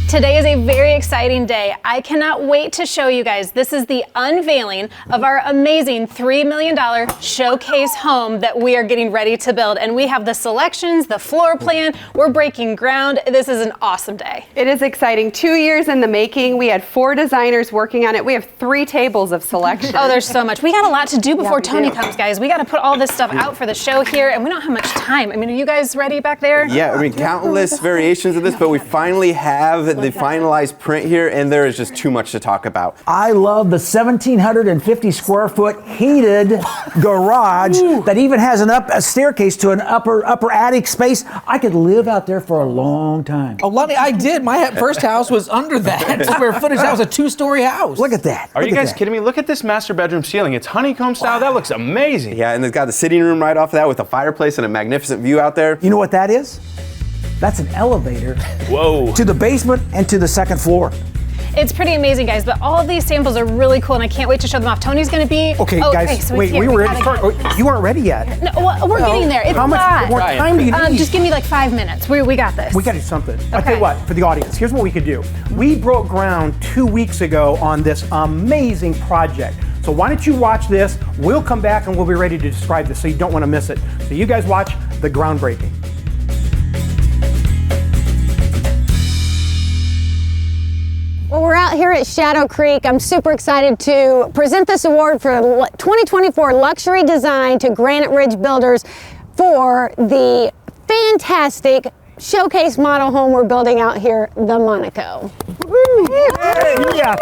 Today is a very exciting day. I cannot wait to show you guys. This is the unveiling of our amazing $3 million showcase home that we are getting ready to build. And we have the selections, the floor plan. We're breaking ground. This is an awesome day. It is exciting. 2 years in the making. We had 4 designers working on it. We have 3 tables of selection. Oh, there's so much. We got a lot to do before Tony comes, guys. We got to put all this stuff out for the show here, and we don't have much time. I mean, are you guys ready back there? Yeah, I mean, countless variations of this, but we finally have the finalized print here, and there is just too much to talk about. I love the 1,750 square foot heated garage that even has a staircase to an upper attic space. I could live out there for a long time. Oh, Lonnie, I did. My first house was under that square footage. That was a 2-story house. Look at that. Are you guys kidding me? Look at this master bedroom ceiling. It's honeycomb style. That looks amazing. Yeah, and it's got the sitting room right off of that with a fireplace and a magnificent view out there. You know what that is? That's an elevator. Whoa. To the basement and to the second floor. It's pretty amazing, guys, but all of these samples are really cool, and I can't wait to show them off. Tony's going to be... Okay, guys, so wait, we were ready to start. You weren't ready yet. No, well, we're getting there. It's How much more time do you need? Just give me like 5 minutes. We got this. We got to do something. I'll tell you what, for the audience, here's what we could do. We broke ground 2 weeks ago on this amazing project. So why don't you watch this? We'll come back and we'll be ready to describe this, so you don't want to miss it. So you guys watch the groundbreaking. Well, we're out here at Shadow Creek. I'm super excited to present this award for 2024 Luxury Design to Granite Ridge Builders for the fantastic showcase model home we're building out here, the Monaco. Yes.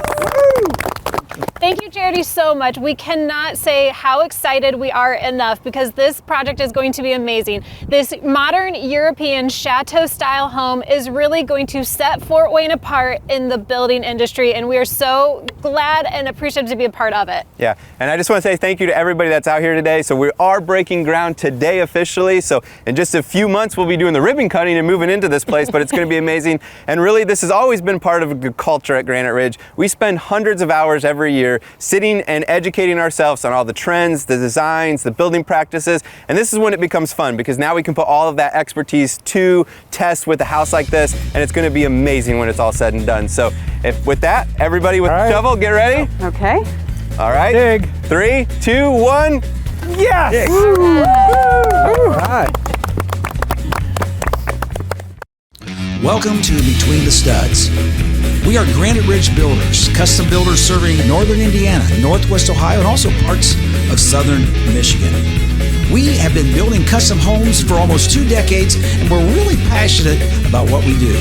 Thank you, Charity, so much. We cannot say how excited we are enough because this project is going to be amazing. This modern European chateau-style home is really going to set Fort Wayne apart in the building industry, and we are so glad and appreciative to be a part of it. Yeah, and I just want to say thank you to everybody that's out here today. So we are breaking ground today officially. So in just a few months, we'll be doing the ribbon cutting and moving into this place, but it's going to be amazing. And really, this has always been part of a culture at Granite Ridge. We spend hundreds of hours every year sitting and educating ourselves on all the trends, the designs, the building practices, and this is when it becomes fun because now we can put all of that expertise to test with a house like this, and it's going to be amazing when it's all said and done. So with that, everybody with the shovel, get ready. Okay. All right. Dig. 3, 2, 1. Yes! All right. Welcome to Between the Studs. We are Granite Ridge Builders, custom builders serving northern Indiana, northwest Ohio, and also parts of southern Michigan. We have been building custom homes for almost 2 decades, and we're really passionate about what we do.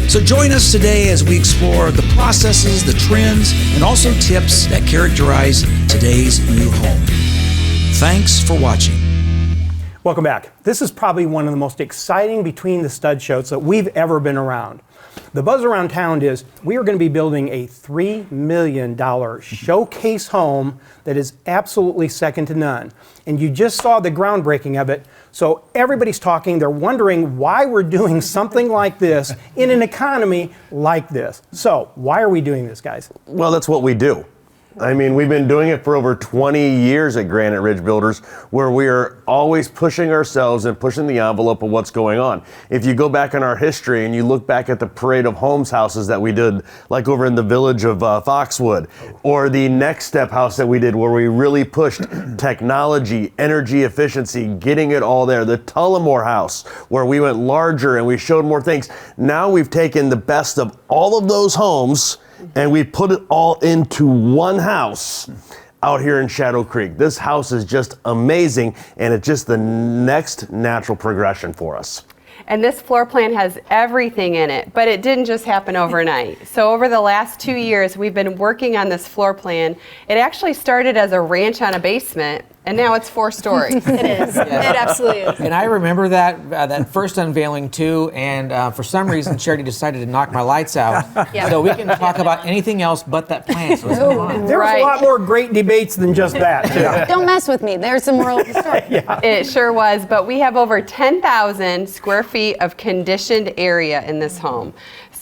So join us today as we explore the processes, the trends, and also tips that characterize today's new home. Thanks for watching. Welcome back. This is probably one of the most exciting Between the Stud shows that we've ever been around. The buzz around town is we are going to be building a $3 million showcase home that is absolutely second to none. And you just saw the groundbreaking of it. So everybody's talking. They're wondering why we're doing something like this in an economy like this. So why are we doing this, guys? Well, that's what we do. I mean, we've been doing it for over 20 years at Granite Ridge Builders, where we are always pushing ourselves and pushing the envelope of what's going on. If you go back in our history and you look back at the parade of homes houses that we did, like over in the village of Foxwood, or the Next Step house that we did, where we really pushed technology, energy efficiency, getting it all there. The Tullamore house, where we went larger and we showed more things. Now we've taken the best of all of those homes and we put it all into one house out here in Shadow Creek. This house is just amazing, and it's just the next natural progression for us. And this floor plan has everything in it, but it didn't just happen overnight. So over the last 2 years, we've been working on this floor plan. It actually started as a ranch on a basement, and now it's 4 stories. It is. It absolutely is. And I remember that first unveiling too, and for some reason Charity decided to knock my lights out. Yeah. So we can talk about anything else but that plan. So let's move on. There was a lot more great debates than just that. Don't mess with me. There's the moral of the story. It sure was, but we have over 10,000 square feet of conditioned area in this home.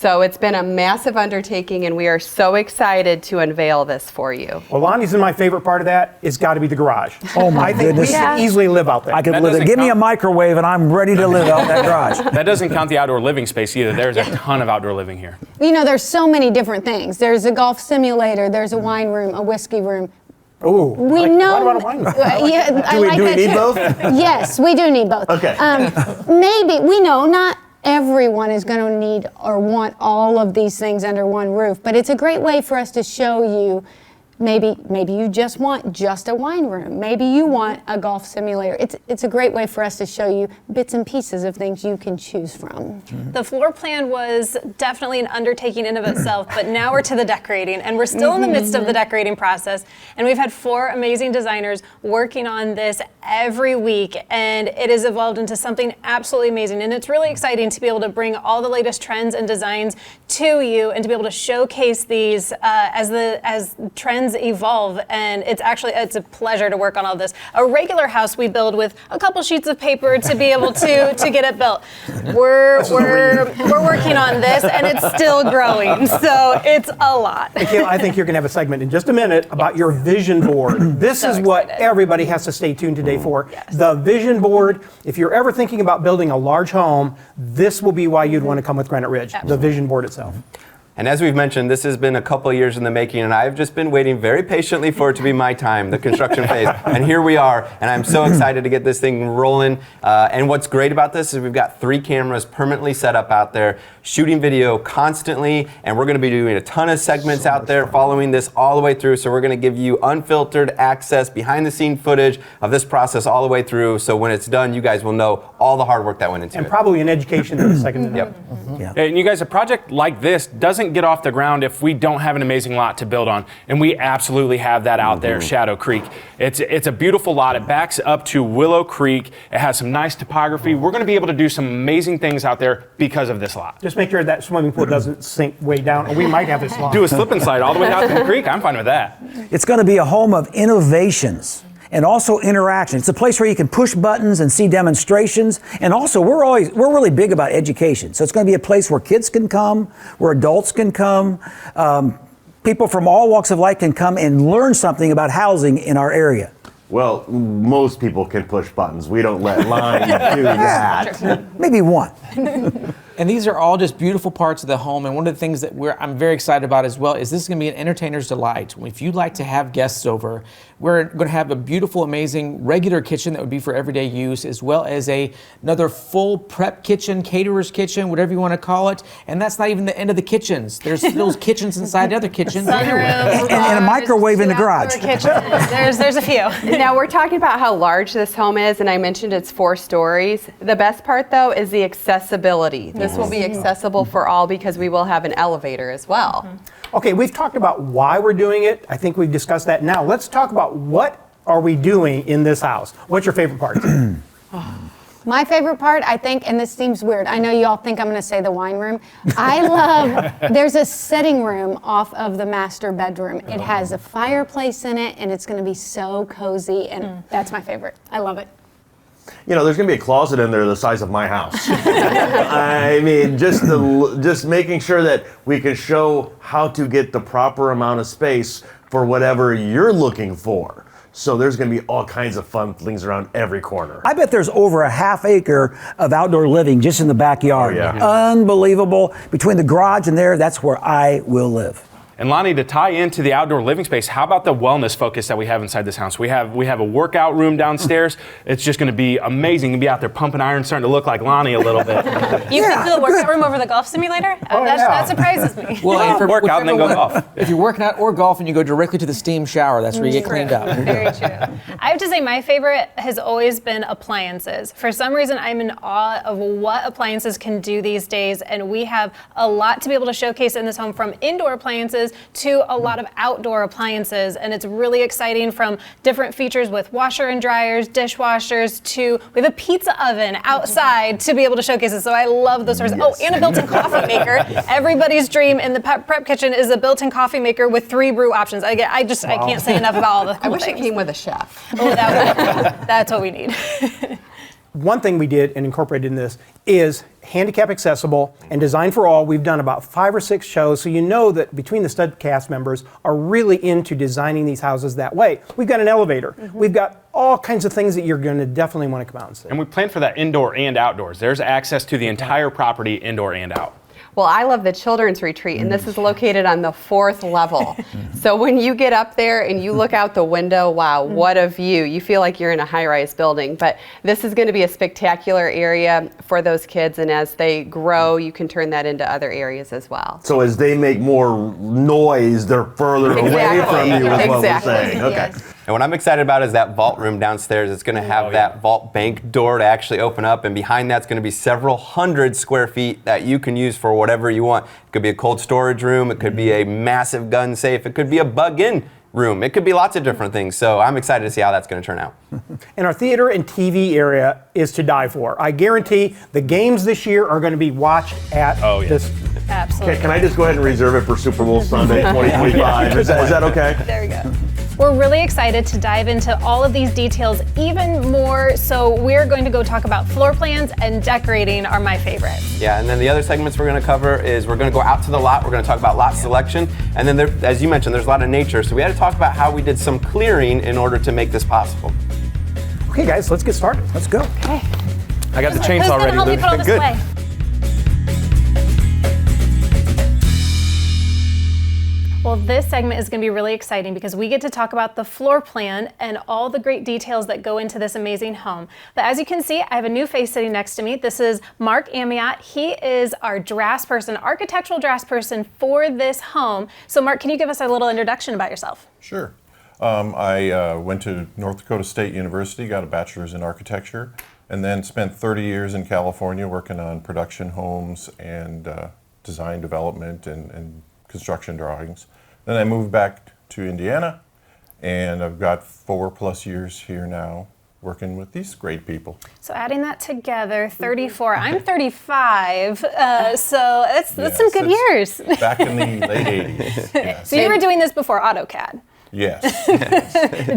So it's been a massive undertaking, and we are so excited to unveil this for you. Well, Lonnie's my favorite part of that. It's got to be the garage. Oh my I think goodness. we can easily live out there. I could That live there. doesn't Give me a count. microwave and I'm ready to live out that garage. That doesn't count the outdoor living space either. There's a ton of outdoor living here. You know, there's so many different things. There's a golf simulator, there's a wine room, a whiskey room. Ooh. We know. What about a wine room? Yeah, I Do we, like do we that need too. both? Yes, we do need both. Okay. Maybe, we know not everyone is going to need or want all of these things under one roof, but it's a great way for us to show you. Maybe you just want just a wine room. Maybe you want a golf simulator. It's a great way for us to show you bits and pieces of things you can choose from. The floor plan was definitely an undertaking in of itself, but now we're to the decorating, and we're still in the midst of the decorating process. And we've had 4 amazing designers working on this every week, and it has evolved into something absolutely amazing. And it's really exciting to be able to bring all the latest trends and designs to you, and to be able to showcase these as trends evolve. And it's a pleasure to work on all this. A regular house we build with a couple sheets of paper to be able to get it built. We're working on this, and it's still growing, so it's a lot. Kayla, I think you're going to have a segment in just a minute about your vision board. This So is what excited. everybody has to stay tuned today for. The vision board. If you're ever thinking about building a large home, this will be why you'd want to come with Granite Ridge, the vision board itself. And as we've mentioned, this has been a couple of years in the making, and I've just been waiting very patiently for it to be my time, the construction phase. And here we are, and I'm so excited to get this thing rolling. And what's great about this is we've got 3 cameras permanently set up out there, shooting video constantly, and we're going to be doing a ton of segments out there following this all the way through. So we're going to give you unfiltered access, behind-the-scene footage of this process all the way through. So when it's done, you guys will know all the hard work that went into And it. probably an education in a second. Yep. And you guys, a project like this doesn't get off the ground if we don't have an amazing lot to build on. And we absolutely have that out there, Shadow Creek. It's a beautiful lot. It backs up to Willow Creek. It has some nice topography. We're going to be able to do some amazing things out there because of this lot. Just make sure that swimming pool doesn't sink way down, or we might have this long. Do a slip and slide all the way out to the creek. I'm fine with that. It's going to be a home of innovations and also interaction. It's a place where you can push buttons and see demonstrations. And also, we're really big about education. So it's going to be a place where kids can come, where adults can come, people from all walks of life can come and learn something about housing in our area. Well, most people can push buttons. We don't let Lonnie do that. Maybe one. And these are all just beautiful parts of the home. And one of the things that I'm very excited about as well is this is going to be an entertainer's delight. If you'd like to have guests over, we're going to have a beautiful, amazing regular kitchen that would be for everyday use, as well as another full prep kitchen, caterer's kitchen, whatever you want to call it. And that's not even the end of the kitchens. There's those kitchens inside other kitchens. Sunroom, And a microwave in the garage. There's a few. Now we're talking about how large this home is, and I mentioned it's 4 stories. The best part, though, is the accessibility. This will be accessible for all because we will have an elevator as well. Okay, we've talked about why we're doing it. I think we've discussed that. Now let's talk about what are we doing in this house. What's your favorite part? My favorite part, I think, and this seems weird, I know you all think I'm going to say the wine room. I love, there's a sitting room off of the master bedroom. It has a fireplace in it, and it's going to be so cozy, and that's my favorite. I love it. You know, there's going to be a closet in there the size of my house. I mean, just making sure that we can show how to get the proper amount of space for whatever you're looking for. So there's going to be all kinds of fun things around every corner. I bet there's over a half acre of outdoor living just in the backyard. Oh, yeah. Unbelievable. Between the garage and there, that's where I will live. And Lonnie, to tie into the outdoor living space, how about the wellness focus that we have inside this house? We have a workout room downstairs. It's just going to be amazing. You'll be out there pumping iron, starting to look like Lonnie a little bit. You picked the workout room over the golf simulator? That surprises me. Well, for work out and then go golf. If you're working out or golfing, you go directly to the steam shower. That's where you get cleaned up. Very true. I have to say my favorite has always been appliances. For some reason, I'm in awe of what appliances can do these days, and we have a lot to be able to showcase in this home, from indoor appliances to a lot of outdoor appliances, and it's really exciting, from different features with washer and dryers, dishwashers, to we have a pizza oven outside to be able to showcase it. So I love those sorts. Oh, and a built-in coffee maker. Everybody's dream in the prep kitchen is a built-in coffee maker with 3 brew options. I can't say enough about all the cool I wish it things. came with a chef. Oh, that's what we need. one thing we did and incorporated in this is handicap accessible and designed for all. We've done about 5 or 6 shows, so you know that Between the Stud cast members are really into designing these houses that way. We've got an elevator. We've got all kinds of things that you're going to definitely want to come out and see. And we plan for that indoor and outdoors. There's access to the entire property, indoor and out. Well, I love the children's retreat, and this is located on the 4th level. So when you get up there and you look out the window, wow, what a view. You feel like you're in a high-rise building. But this is going to be a spectacular area for those kids, and as they grow, you can turn that into other areas as well. So as they make more noise, they're further away from you, is what we're saying. Okay. Yes. And what I'm excited about is that vault room downstairs. It's going to have that vault bank door to actually open up, and behind that's going to be several hundred square feet that you can use for whatever you want. It could be a cold storage room, it could be a massive gun safe, it could be a bug-in room, it could be lots of different things. So I'm excited to see how that's going to turn out. And our theater and TV area is to die for. I guarantee the games this year are going to be watched at this. Absolutely. Okay, can I just go ahead and reserve it for Super Bowl Sunday 2025? Is that okay? There we go. We're really excited to dive into all of these details even more. So we're going to go talk about floor plans, and decorating are my favorites. Yeah, and then the other segments we're going to cover is we're going to go out to the lot. We're going to talk about lot selection. And then, as you mentioned, there's a lot of nature. So we had to talk about how we did some clearing in order to make this possible. Okay, guys, let's get started. Let's go. Okay. I got the Who's chainsaw gonna ready. help me Luke. put all this Good. away? Well, this segment is going to be really exciting because we get to talk about the floor plan and all the great details that go into this amazing home. But as you can see, I have a new face sitting next to me. This is Mark Amiot. He is our draftsperson, architectural draftsperson for this home. So Mark, can you give us a little introduction about yourself? Sure. I went to North Dakota State University, got a bachelor's in architecture, and then spent 30 years in California working on production homes and design development and construction drawings. Then I moved back to Indiana, and I've got 4+ years here now working with these great people. So adding that together, 34. I'm 35, so that's some good years. Back in the late 80s. Yes. So you were doing this before AutoCAD, Yes.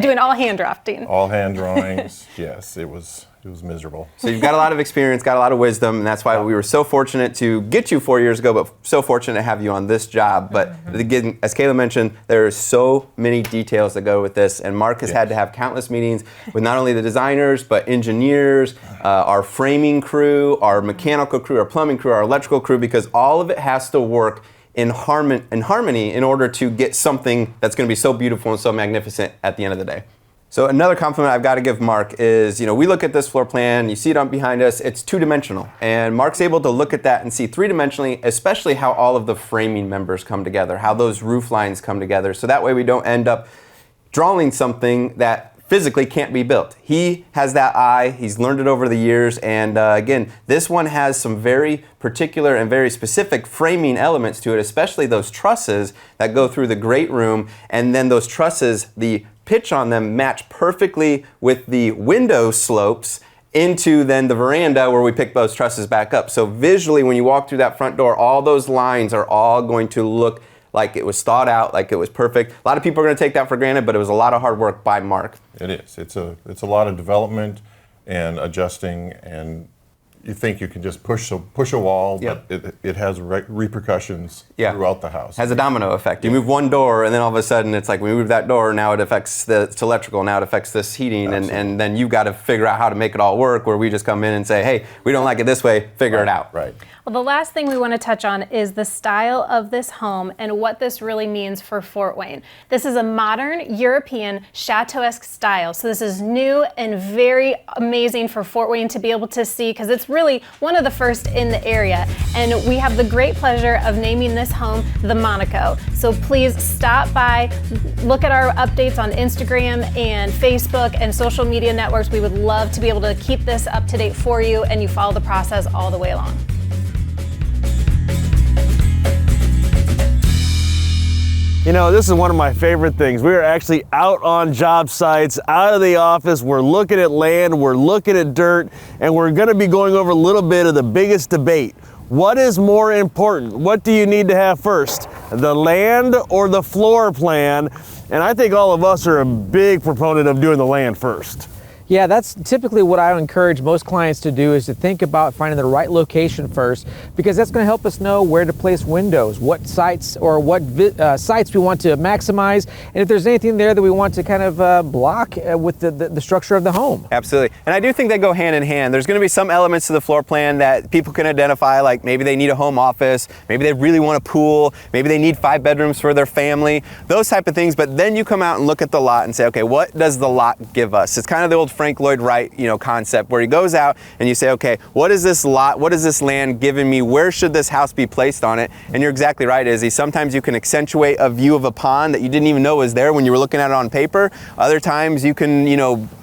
doing all hand drafting. All hand drawings. Yes, it was miserable. So you've got a lot of experience, got a lot of wisdom, and that's why we were so fortunate to get you 4 years ago, but so fortunate to have you on this job. But again, as Kayla mentioned, there are so many details that go with this, and Mark has had to have countless meetings with not only the designers, but engineers, our framing crew, our mechanical crew, our plumbing crew, our electrical crew, because all of it has to work in harmony in order to get something that's going to be so beautiful and so magnificent at the end of the day. So another compliment I've got to give Mark is, we look at this floor plan, you see it on behind us, it's 2-dimensional. And Mark's able to look at that and see 3-dimensionally, especially how all of the framing members come together, how those roof lines come together. So that way we don't end up drawing something that physically can't be built. He has that eye, he's learned it over the years, and again, this one has some very particular and very specific framing elements to it, especially those trusses that go through the great room, and then those trusses, the pitch on them match perfectly with the window slopes into then the veranda where we pick those trusses back up. So visually, when you walk through that front door, all those lines are all going to look like it was thought out, like it was perfect. A lot of people are going to take that for granted, but it was a lot of hard work by Mark. It is. It's a lot of development and adjusting, and you think you can just push a wall, Yep. but it has repercussions Yeah. throughout the house. Has a domino effect. You move one door, and then all of a sudden it's like we move that door, now it affects it's electrical, now it affects this heating, and then you've got to figure out how to make it all work, where we just come in and say, hey, we don't like it this way, figure it out. Right. Well, the last thing we want to touch on is the style of this home and what this really means for Fort Wayne. This is a modern European chateau-esque style. So this is new and very amazing for Fort Wayne to be able to see, because it's really one of the first in the area. And we have the great pleasure of naming this home the Monaco. So please stop by, look at our updates on Instagram and Facebook and social media networks. We would love to be able to keep this up to date for you, and you follow the process all the way along. This is one of my favorite things. We are actually out on job sites, out of the office. We're looking at land, we're looking at dirt, and we're going to be going over a little bit of the biggest debate. What is more important? What do you need to have first? The land or the floor plan? And I think all of us are a big proponent of doing the land first. Yeah, that's typically what I encourage most clients to do, is to think about finding the right location first, because that's going to help us know where to place windows, what sites or what sites we want to maximize, and if there's anything there that we want to kind of block with the structure of the home. Absolutely. And I do think they go hand in hand. There's going to be some elements to the floor plan that people can identify, like maybe they need a home office, maybe they really want a pool, maybe they need 5 bedrooms for their family, those type of things. But then you come out and look at the lot and say, okay, what does the lot give us? It's kind of the old Frank Lloyd Wright, concept, where he goes out and you say, okay, what is this lot? What is this land giving me? Where should this house be placed on it? And you're exactly right, Izzy. Sometimes you can accentuate a view of a pond that you didn't even know was there when you were looking at it on paper. Other times you can,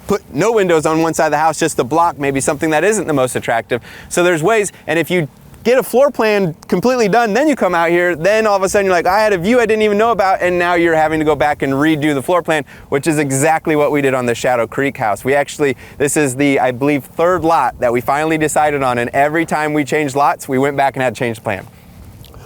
put no windows on one side of the house just to block maybe something that isn't the most attractive. So there's ways, and if you get a floor plan completely done, then you come out here, then all of a sudden you're like, I had a view I didn't even know about, and now you're having to go back and redo the floor plan, which is exactly what we did on the Shadow Creek house. This is the, I believe, 3rd lot that we finally decided on, and every time we changed lots, we went back and had to change the plan.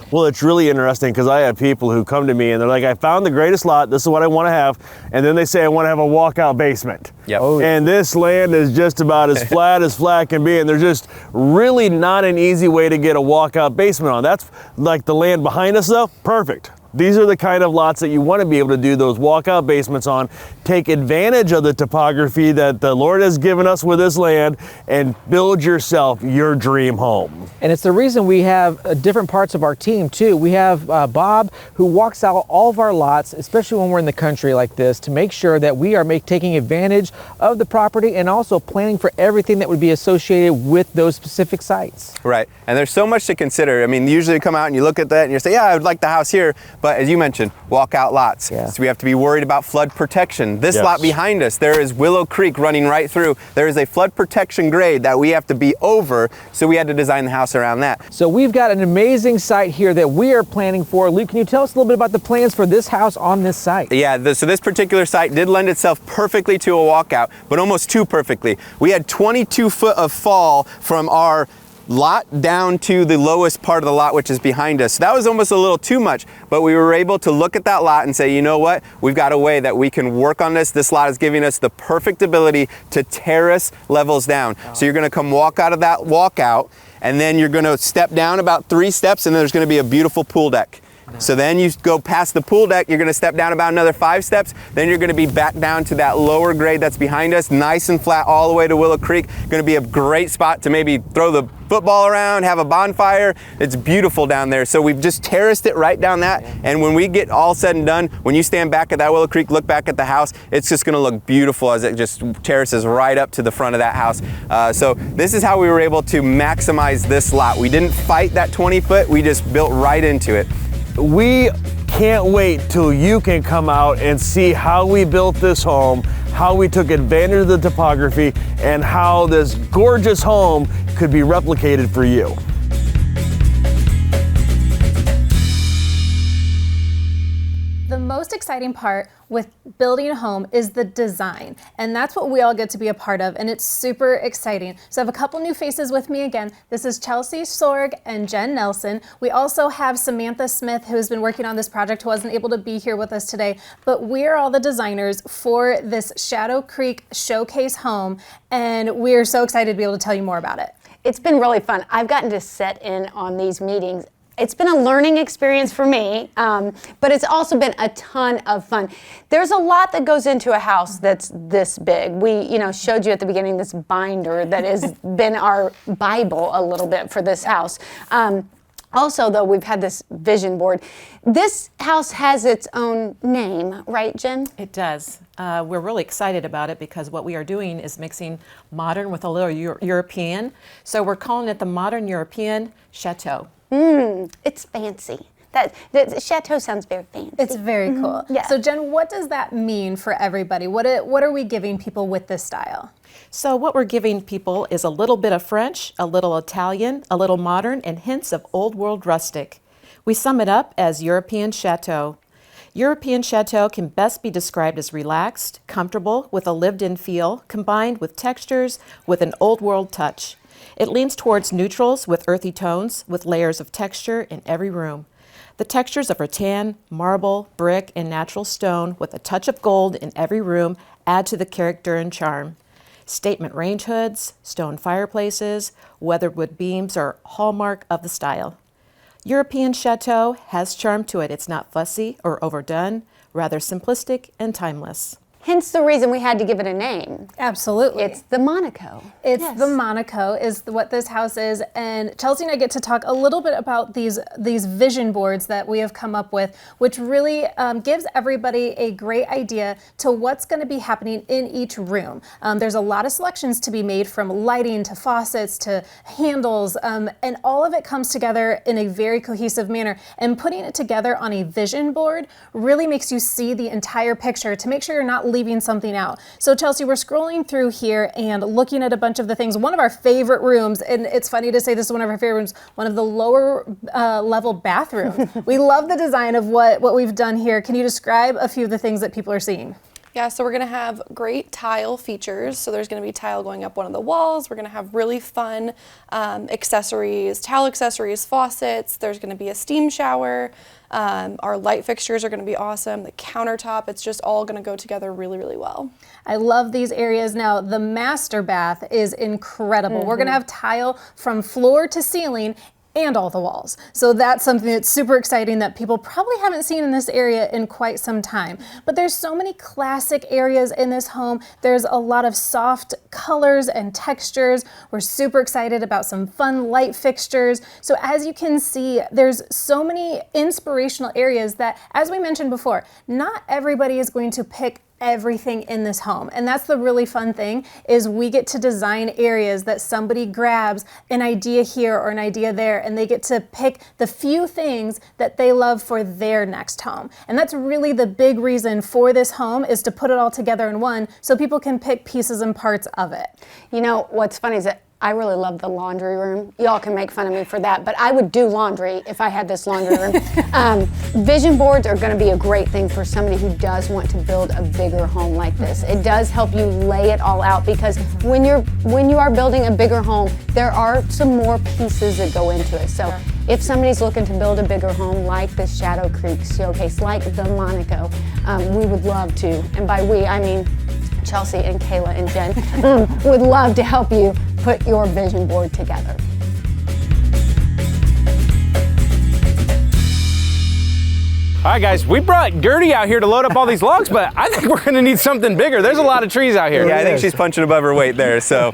Well, it's really interesting because I have people who come to me and they're like, I found the greatest lot, this is what I want to have, and then they say I want to have a walkout basement. Yep. And this land is just about as flat can be, and there's just really not an easy way to get a walkout basement on. That's like the land behind us though, perfect. These are the kind of lots that you want to be able to do those walkout basements on, take advantage of the topography that the Lord has given us with this land, and build yourself your dream home. And it's the reason we have different parts of our team too. We have Bob, who walks out all of our lots, especially when we're in the country like this, to make sure that we are taking advantage of the property and also planning for everything that would be associated with those specific sites. Right, and there's so much to consider. I mean, usually you come out and you look at that and you say, yeah, I would like the house here, but as you mentioned, walkout lots. Yeah. So we have to be worried about flood protection. This Yes. lot behind us, there is Willow Creek running right through. There is a flood protection grade that we have to be over, so we had to design the house around that. So we've got an amazing site here that we are planning for. Luke, can you tell us a little bit about the plans for this house on this site? Yeah, so this particular site did lend itself perfectly to a walkout, but almost too perfectly. We had 22 foot of fall from our lot down to the lowest part of the lot, which is behind us. So that was almost a little too much, but we were able to look at that lot and say, you know what, we've got a way that we can work on this. This lot is giving us the perfect ability to terrace levels down. So you're gonna come walk out of that walkout, and then you're gonna step down about 3 steps, and then there's gonna be a beautiful pool deck. So then you go past the pool deck, you're gonna step down about another 5 steps, then you're gonna be back down to that lower grade that's behind us, nice and flat all the way to Willow Creek. Gonna be a great spot to maybe throw the football around, have a bonfire. It's beautiful down there. So we've just terraced it right down that, and when we get all said and done, when you stand back at that Willow Creek, look back at the house, it's just gonna look beautiful as it just terraces right up to the front of that house. So this is how we were able to maximize this lot. We didn't fight that 20 foot, we just built right into it. We can't wait till you can come out and see how we built this home, how we took advantage of the topography, and how this gorgeous home could be replicated for you. The most exciting part with building a home is the design, and that's what we all get to be a part of, and it's super exciting. So I have a couple new faces with me again. This is Chelsea Sorg and Jen Nelson. We also have Samantha Smith, who's been working on this project, who wasn't able to be here with us today, but we're all the designers for this Shadow Creek showcase home, and we're so excited to be able to tell you more about it. It's been really fun. I've gotten to sit in on these meetings. It's been a learning experience for me, but it's also been a ton of fun. There's a lot that goes into a house that's this big. We, showed you at the beginning this binder that has been our Bible a little bit for this house. Also, though, we've had this vision board. This house has its own name, right, Jen? It does. We're really excited about it because what we are doing is mixing modern with a little European. So we're calling it the Modern European Chateau. It's fancy. The chateau sounds very fancy. It's very cool. Yeah. So Jen, what does that mean for everybody? What are we giving people with this style? So what we're giving people is a little bit of French, a little Italian, a little modern, and hints of old world rustic. We sum it up as European Chateau. European Chateau can best be described as relaxed, comfortable, with a lived-in feel, combined with textures with an old world touch. It leans towards neutrals with earthy tones, with layers of texture in every room. The textures of rattan, marble, brick, and natural stone with a touch of gold in every room add to the character and charm. Statement range hoods, stone fireplaces, weathered wood beams are hallmark of the style. European Chateau has charm to it. It's not fussy or overdone, rather simplistic and timeless. Hence the reason we had to give it a name. Absolutely. It's the Monaco. It's the Monaco is what this house is, and Chelsea and I get to talk a little bit about these vision boards that we have come up with, which really gives everybody a great idea to what's going to be happening in each room. There's a lot of selections to be made, from lighting to faucets to handles, and all of it comes together in a very cohesive manner. And putting it together on a vision board really makes you see the entire picture to make sure you're not leaving something out. So Chelsea, we're scrolling through here and looking at a bunch of the things. One of our favorite rooms, and it's funny to say this is one of our favorite rooms, one of the lower level bathrooms. We love the design of what we've done here. Can you describe a few of the things that people are seeing? Yeah, so we're gonna have great tile features. So there's gonna be tile going up one of the walls. We're gonna have really fun accessories, towel accessories, faucets. There's gonna be a steam shower. Our light fixtures are gonna be awesome. The countertop, it's just all gonna go together really, really well. I love these areas. Now, the master bath is incredible. We're gonna have tile from floor to ceiling and all the walls. So that's something that's super exciting that people probably haven't seen in this area in quite some time. But there's so many classic areas in this home. There's a lot of soft colors and textures. We're super excited about some fun light fixtures. So as you can see, there's so many inspirational areas that, as we mentioned before, not everybody is going to pick everything in this home. And that's the really fun thing, is we get to design areas that somebody grabs an idea here or an idea there, and they get to pick the few things that they love for their next home. And that's really the big reason for this home, is to put it all together in one so people can pick pieces and parts of it. You know, what's funny is that I really love the laundry room. Y'all can make fun of me for that, but I would do laundry if I had this laundry room. Vision boards are going to be a great thing for somebody who does want to build a bigger home like this. It does help you lay it all out, because when you are building a bigger home, there are some more pieces that go into it. So if somebody's looking to build a bigger home like this Shadow Creek Showcase, like the Monaco, we would love to, and by we, I mean Chelsea and Kayla and Jen, would love to help you put your vision board together. All right, guys, we brought Gertie out here to load up all these logs, but I think we're gonna need something bigger. There's a lot of trees out here. Yeah, I think she's punching above her weight there, so.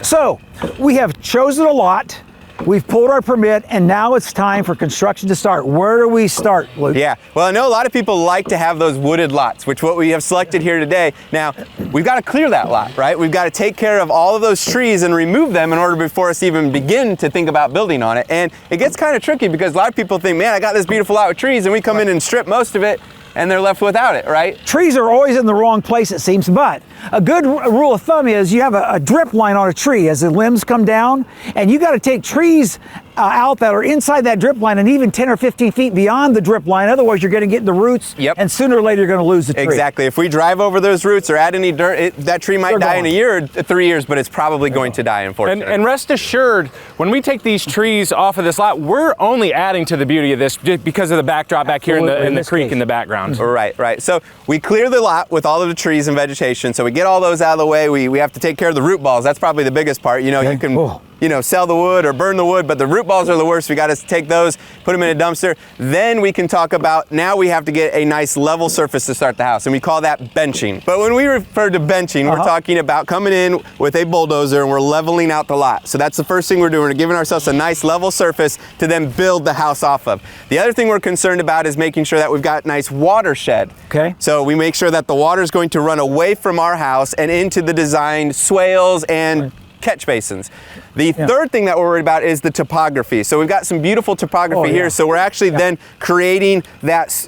So, we have chosen a lot. We've pulled our permit, and now it's time for construction to start. Where do we start, Luke? Yeah, well, I know a lot of people like to have those wooded lots, which what we have selected here today. Now, we've got to clear that lot, right? We've got to take care of all of those trees and remove them in order before us even begin to think about building on it. And it gets kind of tricky, because a lot of people think, man, I got this beautiful lot with trees, and we come in and strip most of it, and they're left without it, right? Trees are always in the wrong place, it seems, but a good rule of thumb is you have a drip line on a tree as the limbs come down, and you got to take trees out that are inside that drip line and even 10 or 15 feet beyond the drip line. Otherwise, you're going to get in the roots, and sooner or later, you're going to lose the tree. Exactly. If we drive over those roots or add any dirt, that tree might die in a year or 3 years, but it's probably going to die, unfortunately. And rest assured, when we take these trees off of this lot, we're only adding to the beauty of this just because of the backdrop back here in the creek in the background. Right. So we clear the lot with all of the trees and vegetation. So we get all those out of the way. We have to take care of the root balls. That's probably the biggest part. You know, you can sell the wood or burn the wood, but the root balls are the worst. We got to take those, put them in a dumpster. Then we can talk about, now we have to get a nice level surface to start the house, and we call that benching. But when we refer to benching, we're talking about coming in with a bulldozer and we're leveling out the lot. So that's the first thing we're doing. We're giving ourselves a nice level surface to then build the house off of. The other thing we're concerned about is making sure that we've got nice watershed. Okay. So we make sure that the water is going to run away from our house and into the designed swales and catch basins. The third thing that we're worried about is the topography. So we've got some beautiful topography here. So we're actually then creating that,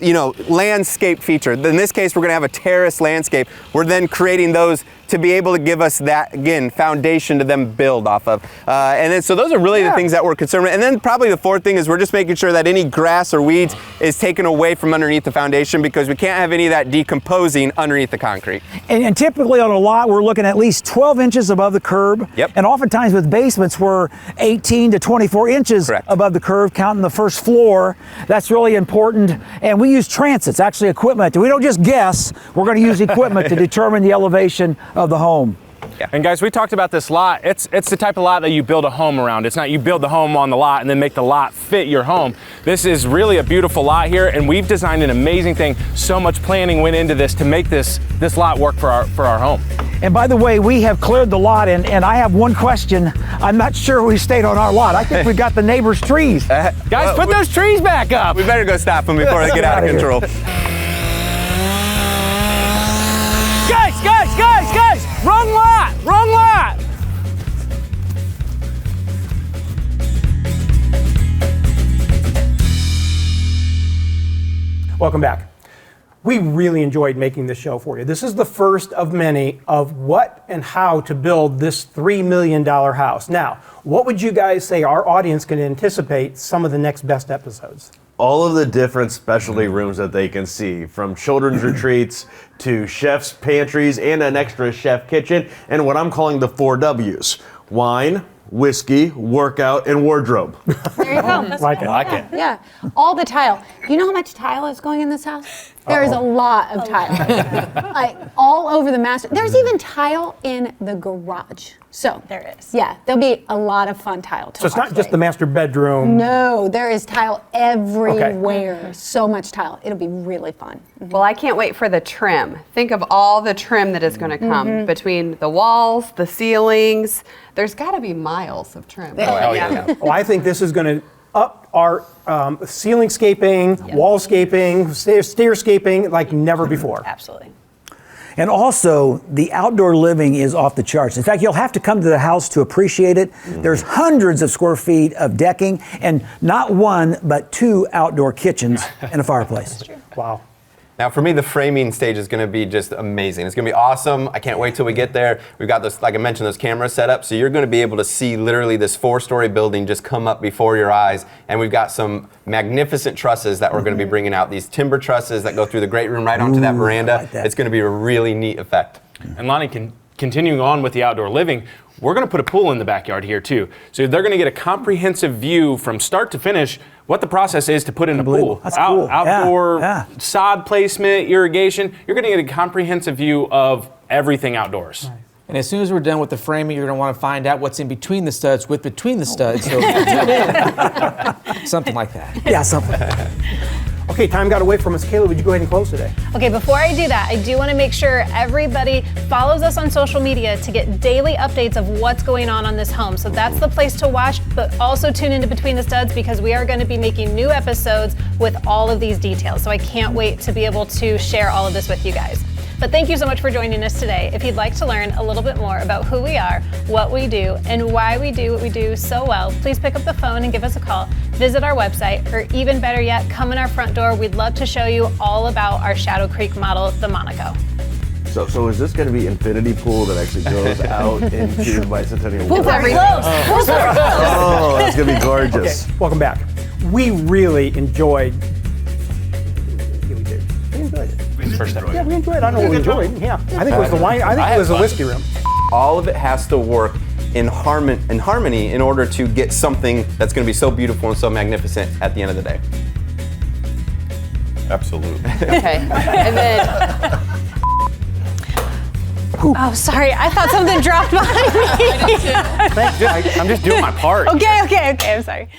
landscape feature. In this case, we're going to have a terrace landscape. We're then creating those to be able to give us that, again, foundation to then build off of. And then, so those are really the things that we're concerned with. And then probably the fourth thing is we're just making sure that any grass or weeds is taken away from underneath the foundation, because we can't have any of that decomposing underneath the concrete. And typically on a lot, we're looking at least 12 inches above the curb. And oftentimes with basements, we're 18 to 24 inches above the curb, counting the first floor. That's really important. And we use transits, actually equipment. We don't just guess, we're going to use equipment to determine the elevation of the home. Yeah. And guys, we talked about this lot. It's the type of lot that you build a home around. It's not you build the home on the lot and then make the lot fit your home. This is really a beautiful lot here, and we've designed an amazing thing. So much planning went into this to make this lot work for our home. And by the way, we have cleared the lot, and I have one question. I'm not sure we stayed on our lot. I think we got the neighbor's trees. Guys, put those trees back up. We better go stop them before they get out of control. Guys, wrong lot. Welcome back. We really enjoyed making this show for you. This is the first of many of what and how to build this $3 million house. Now, what would you guys say our audience can anticipate some of the next best episodes? All of the different specialty rooms that they can see, from children's retreats to chef's pantries and an extra chef kitchen, and what I'm calling the 4 W's: wine, whiskey, workout, and wardrobe. There you go. Like it. Yeah, all the tile. Do you know how much tile is going in this house? There is a lot of tile. Like all over the master. There's even tile in the garage. So There is. Yeah, there'll be a lot of fun tile to So it's not watch just the today. master bedroom. No, there is tile everywhere. So much tile. It'll be really fun. Well, I can't wait for the trim. Think of all the trim that is going to come between the walls, the ceilings. There's got to be miles of trim. Oh, I think this is going to up our ceiling-scaping, wall-scaping, stair-scaping like never before. Absolutely. And also, the outdoor living is off the charts. In fact, you'll have to come to the house to appreciate it. There's hundreds of square feet of decking, and not one, but 2 outdoor kitchens and a fireplace. Wow. Now, for me, the framing stage is going to be just amazing. It's going to be awesome. I can't wait till we get there. We've got this, like I mentioned, those cameras set up, so you're going to be able to see literally this 4-story building just come up before your eyes. And we've got some magnificent trusses that we're going to be bringing out. These timber trusses that go through the great room right onto that veranda. like that. It's going to be a really neat effect. And Lonnie, continuing on with the outdoor living, we're going to put a pool in the backyard here too. So they're going to get a comprehensive view from start to finish what the process is to put in a pool. Unbelievable. That's cool. Outdoor Yeah. sod placement, irrigation. You're going to get a comprehensive view of everything outdoors. And as soon as we're done with the framing, you're going to want to find out what's in between the studs with between the studs. So something like that. Yeah, something. Okay, time got away from us. Kayla, would you go ahead and close today? Okay, before I do that, I do want to make sure everybody follows us on social media to get daily updates of what's going on this home. So that's the place to watch, but also tune into Between the Studs because we are going to be making new episodes with all of these details. So I can't wait to be able to share all of this with you guys. But thank you so much for joining us today. If you'd like to learn a little bit more about who we are, what we do, and why we do what we do so well, please pick up the phone and give us a call. Visit our website, or even better yet, come in our front door. We'd love to show you all about our Shadow Creek model, the Monaco. So is this going to be infinity pool that actually goes out into bicentennial Pools Wood? are close. Pools are close. Oh, that's going to be gorgeous. Okay, welcome back. We really enjoyed. Yeah, we did. We enjoyed it. First episode. Yeah, we enjoyed it. I don't know what we enjoyed. Yeah, I think it was the wine. I think it was the whiskey room. All of it has to work in harmony in order to get something that's going to be so beautiful and so magnificent at the end of the day. Absolutely. Okay. And then Oh, sorry. I thought something dropped behind me. I'm just doing my part. Okay. I'm sorry.